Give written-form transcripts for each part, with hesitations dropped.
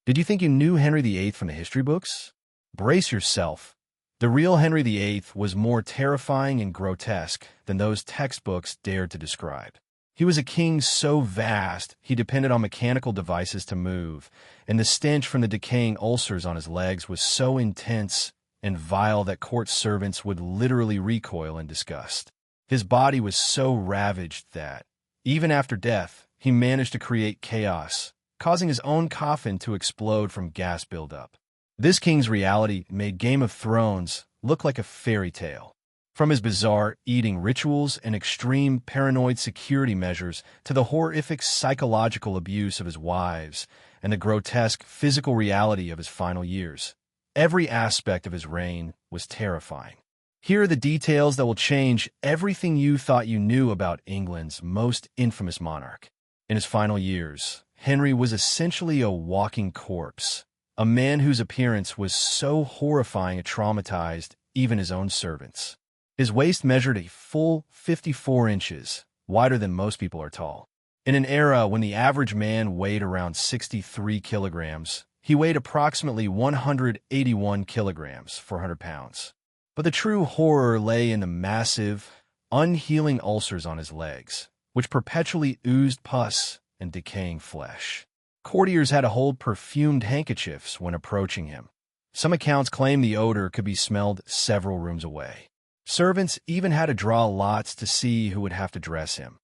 Did you think you knew Henry VIII from the history books? Brace yourself. The real Henry VIII was more terrifying and grotesque than those textbooks dared to describe. He was a king so vast he depended on mechanical devices to move, and the stench from the decaying ulcers on his legs was so intense and vile that court servants would literally recoil in disgust. His body was so ravaged that, even after death, he managed to create chaos, causing his own coffin to explode from gas buildup. This king's reality made Game of Thrones look like a fairy tale. From his bizarre eating rituals and extreme paranoid security measures to the horrific psychological abuse of his wives and the grotesque physical reality of his final years, every aspect of his reign was terrifying. Here are the details that will change everything you thought you knew about England's most infamous monarch. In his final years, Henry was essentially a walking corpse, a man whose appearance was so horrifying it traumatized even his own servants. His waist measured a full 54 inches, wider than most people are tall. In an era when the average man weighed around 63 kilograms, he weighed approximately 181 kilograms, 400 pounds. But the true horror lay in the massive, unhealing ulcers on his legs, which perpetually oozed pus and decaying flesh. Courtiers had to hold perfumed handkerchiefs when approaching him. Some accounts claim the odor could be smelled several rooms away. Servants even had to draw lots to see who would have to dress him.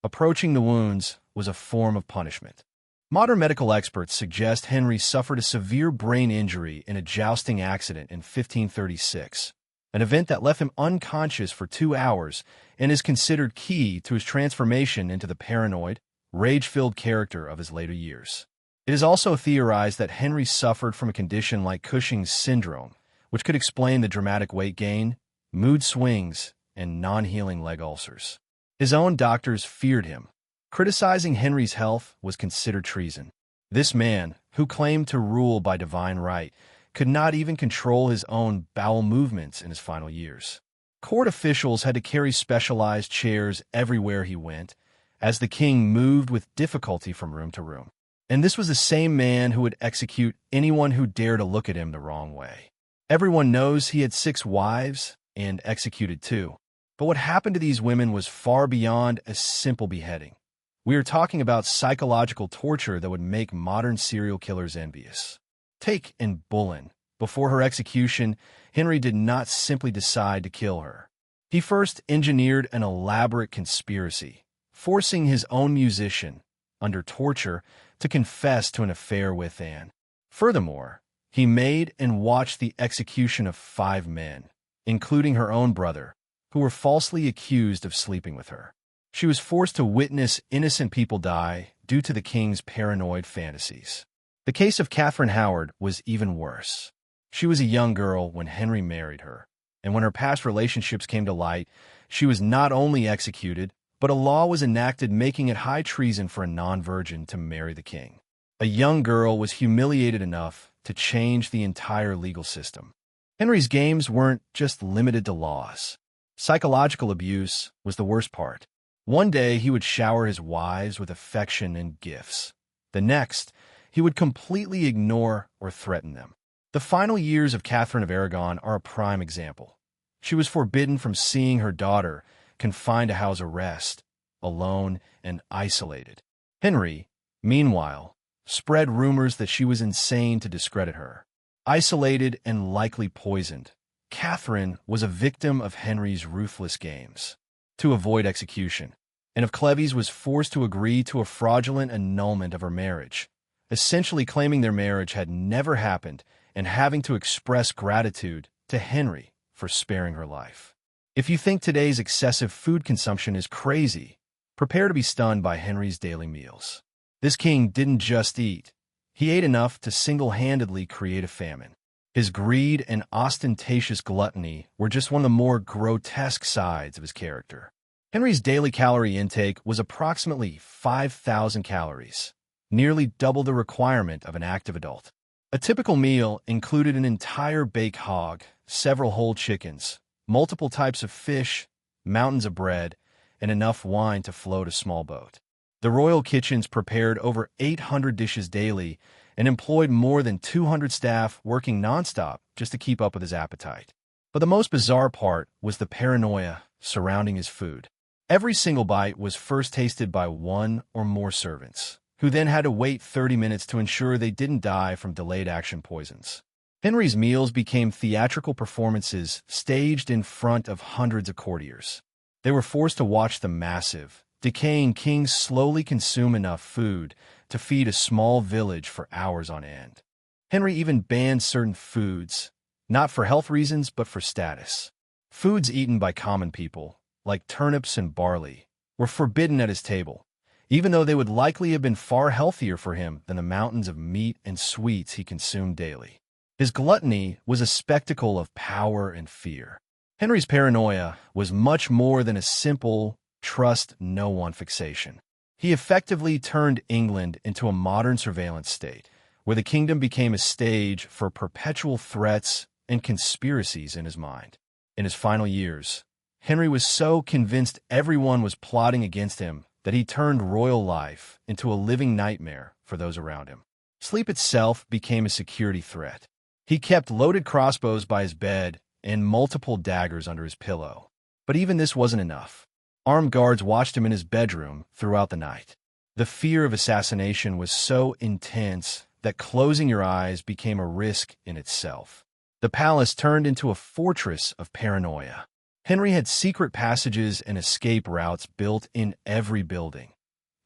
Approaching the wounds was a form of punishment. Modern medical experts suggest Henry suffered a severe brain injury in a jousting accident in 1536, an event that left him unconscious for 2 hours and is considered key to his transformation into the paranoid, rage-filled character of his later years. It is also theorized that Henry suffered from a condition like Cushing's syndrome, which could explain the dramatic weight gain, mood swings, and non-healing leg ulcers. His own doctors feared him. Criticizing Henry's health was considered treason. This man, who claimed to rule by divine right, could not even control his own bowel movements in his final years. Court officials had to carry specialized chairs everywhere he went, as the king moved with difficulty from room to room. And this was the same man who would execute anyone who dared to look at him the wrong way. Everyone knows he had 6 wives and executed 2. But what happened to these women was far beyond a simple beheading. We are talking about psychological torture that would make modern serial killers envious. Take Anne Boleyn. Before her execution, Henry did not simply decide to kill her. He first engineered an elaborate conspiracy, forcing his own musician, under torture, to confess to an affair with Anne. Furthermore, he made and watched the execution of 5 men, including her own brother, who were falsely accused of sleeping with her. She was forced to witness innocent people die due to the king's paranoid fantasies. The case of Catherine Howard was even worse. She was a young girl when Henry married her, and when her past relationships came to light, she was not only executed, but a law was enacted making it high treason for a non-virgin to marry the king. A young girl was humiliated enough to change the entire legal system. Henry's games weren't just limited to laws. Psychological abuse was the worst part. One day he would shower his wives with affection and gifts. The next, he would completely ignore or threaten them. The final years of Catherine of Aragon are a prime example. She was forbidden from seeing her daughter, confined to house arrest, alone and isolated. Henry, meanwhile, spread rumors that she was insane to discredit her. Isolated and likely poisoned, Catherine was a victim of Henry's ruthless games. To avoid execution, Anne of Cleves was forced to agree to a fraudulent annulment of her marriage, essentially claiming their marriage had never happened and having to express gratitude to Henry for sparing her life. If you think today's excessive food consumption is crazy, prepare to be stunned by Henry's daily meals. This king didn't just eat. He ate enough to single-handedly create a famine. His greed and ostentatious gluttony were just one of the more grotesque sides of his character. Henry's daily calorie intake was approximately 5,000 calories, nearly double the requirement of an active adult. A typical meal included an entire baked hog, several whole chickens, multiple types of fish, mountains of bread, and enough wine to float a small boat. The royal kitchens prepared over 800 dishes daily, and employed more than 200 staff working nonstop just to keep up with his appetite. But the most bizarre part was the paranoia surrounding his food. Every single bite was first tasted by one or more servants, who then had to wait 30 minutes to ensure they didn't die from delayed action poisons. Henry's meals became theatrical performances staged in front of hundreds of courtiers. They were forced to watch the massive, decaying king slowly consume enough food to feed a small village for hours on end. Henry even banned certain foods, not for health reasons but for status. Foods eaten by common people, like turnips and barley, were forbidden at his table, even though they would likely have been far healthier for him than the mountains of meat and sweets he consumed daily. His gluttony was a spectacle of power and fear. Henry's paranoia was much more than a simple trust no one fixation. He effectively turned England into a modern surveillance state, where the kingdom became a stage for perpetual threats and conspiracies in his mind. In his final years, Henry was so convinced everyone was plotting against him that he turned royal life into a living nightmare for those around him. Sleep itself became a security threat. He kept loaded crossbows by his bed and multiple daggers under his pillow. But even this wasn't enough. Armed guards watched him in his bedroom throughout the night. The fear of assassination was so intense that closing your eyes became a risk in itself. The palace turned into a fortress of paranoia. Henry had secret passages and escape routes built in every building,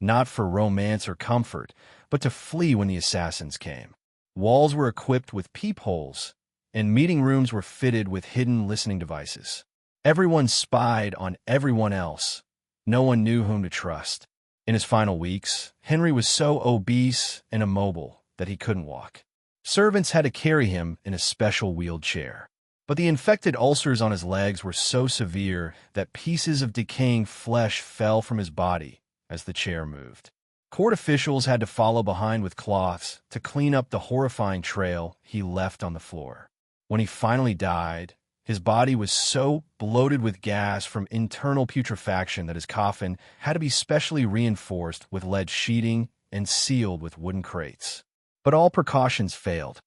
not for romance or comfort, but to flee when the assassins came. Walls were equipped with peepholes, and meeting rooms were fitted with hidden listening devices. Everyone spied on everyone else. No one knew whom to trust. In his final weeks, Henry was so obese and immobile that he couldn't walk. Servants had to carry him in a special wheeled chair. But the infected ulcers on his legs were so severe that pieces of decaying flesh fell from his body as the chair moved. Court officials had to follow behind with cloths to clean up the horrifying trail he left on the floor. When he finally died, his body was so bloated with gas from internal putrefaction that his coffin had to be specially reinforced with lead sheeting and sealed with wooden crates. But all precautions failed.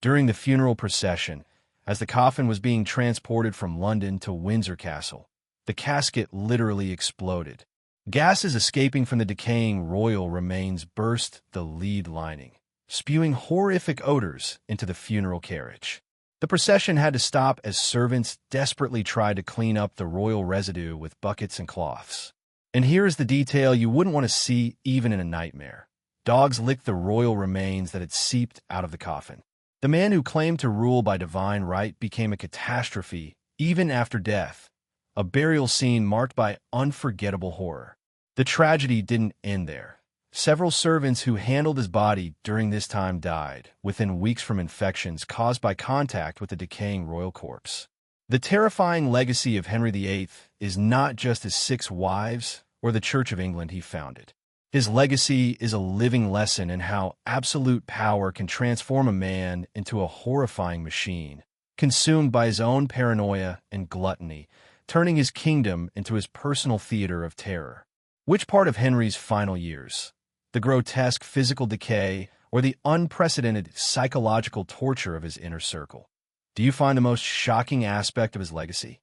During the funeral procession, as the coffin was being transported from London to Windsor Castle, the casket literally exploded. Gases escaping from the decaying royal remains burst the lead lining, spewing horrific odors into the funeral carriage. The procession had to stop as servants desperately tried to clean up the royal residue with buckets and cloths. And here is the detail you wouldn't want to see even in a nightmare. Dogs licked the royal remains that had seeped out of the coffin. The man who claimed to rule by divine right became a catastrophe even after death, a burial scene marked by unforgettable horror. The tragedy didn't end there. Several servants who handled his body during this time died within weeks from infections caused by contact with the decaying royal corpse. The terrifying legacy of Henry VIII is not just his 6 wives or the Church of England he founded. His legacy is a living lesson in how absolute power can transform a man into a horrifying machine, consumed by his own paranoia and gluttony, turning his kingdom into his personal theater of terror. Which part of Henry's final years, the grotesque physical decay or the unprecedented psychological torture of his inner circle, do you find the most shocking aspect of his legacy?